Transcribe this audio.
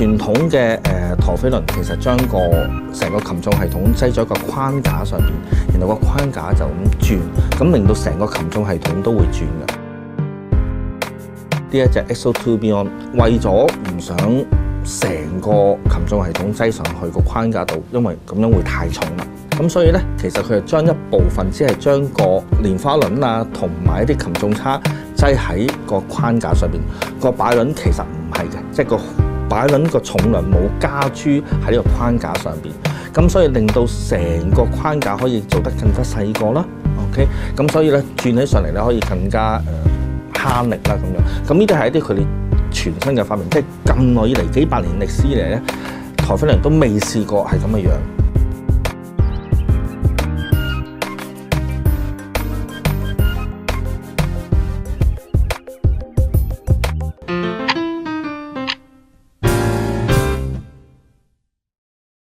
傳統嘅陀飛輪其實將成個擒縱系統擠咗一個框架上邊，然後個框架就咁轉，咁令到成個擒縱系統都會轉嘅。呢一隻 XO2 Beyond 為咗唔想成個擒縱系統擠上去個框架度，因為咁樣會太重啦。咁所以咧，其實佢就將一部分只係將個蓮花輪啊，同埋一啲擒縱叉擠喺個框架上邊。個擺輪其實唔係嘅，即係個擺輪個重量冇加諸喺呢個框架上邊。咁所以令到成個框架可以做得更加細個啦。OK， 咁所以咧轉起上嚟咧可以更加慳力啦咁樣。咁呢啲係一啲佢哋全新嘅發明，即係咁耐以嚟幾百年歷史以嚟咧，陀飛輪都未試過係咁嘅樣。